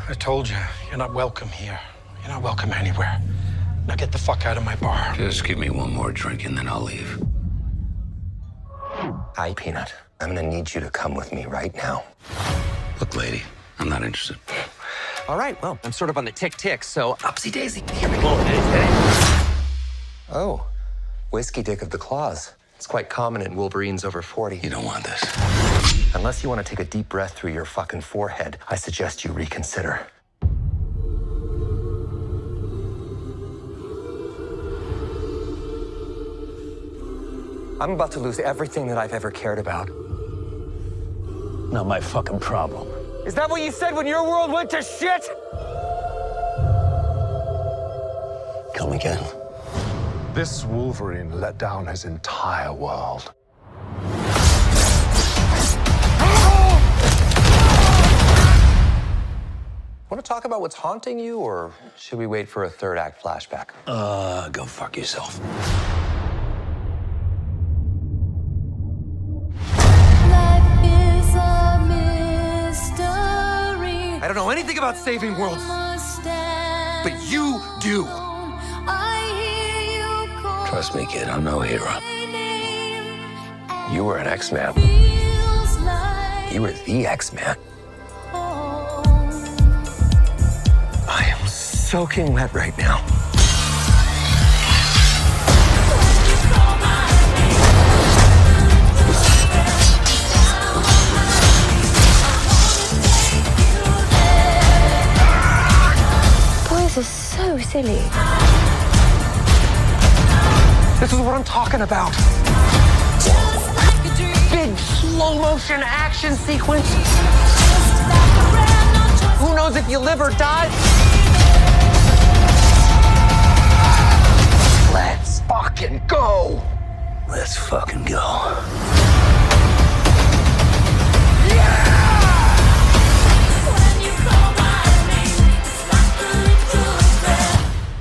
I told you, you're not welcome here. You're not welcome anywhere. Now get the fuck out of my bar. Just give me one more drink and then I'll leave. Hi, Peanut. I'm gonna need you to come with me right now. Look, lady, I'm not interested. All right, well, I'm sort of on the tick-tick, so upsy-daisy. Here we go. Oh, whiskey dick of the claws. It's quite common in Wolverines over 40. You don't want this. Unless you want to take a deep breath through your fucking forehead, I suggest you reconsider. I'm about to lose everything that I've ever cared about. Not my fucking problem. Is that what you said when your world went to shit? Come again. This Wolverine let down his entire world. Want to talk about what's haunting you, or should we wait for a third act flashback? Go fuck yourself. I don't know anything about saving worlds, but you do. Trust me, kid, I'm no hero. You were an X-Man. You were the X-Man. I am soaking wet right now. Boys are so silly. This is what I'm talking about. Big slow motion action sequence. Who knows if you live or die? Let's fucking go. Let's fucking go.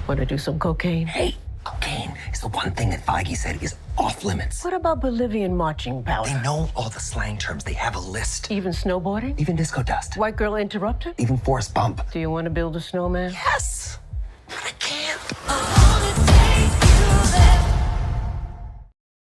Want to do some cocaine? Hey, cocaine is the one thing that Feige said is off limits. What about Bolivian marching powder? They know all the slang terms. They have a list. Even snowboarding? Even disco dust. White girl interrupted? Even force bump. Do you want to build a snowman? Yes!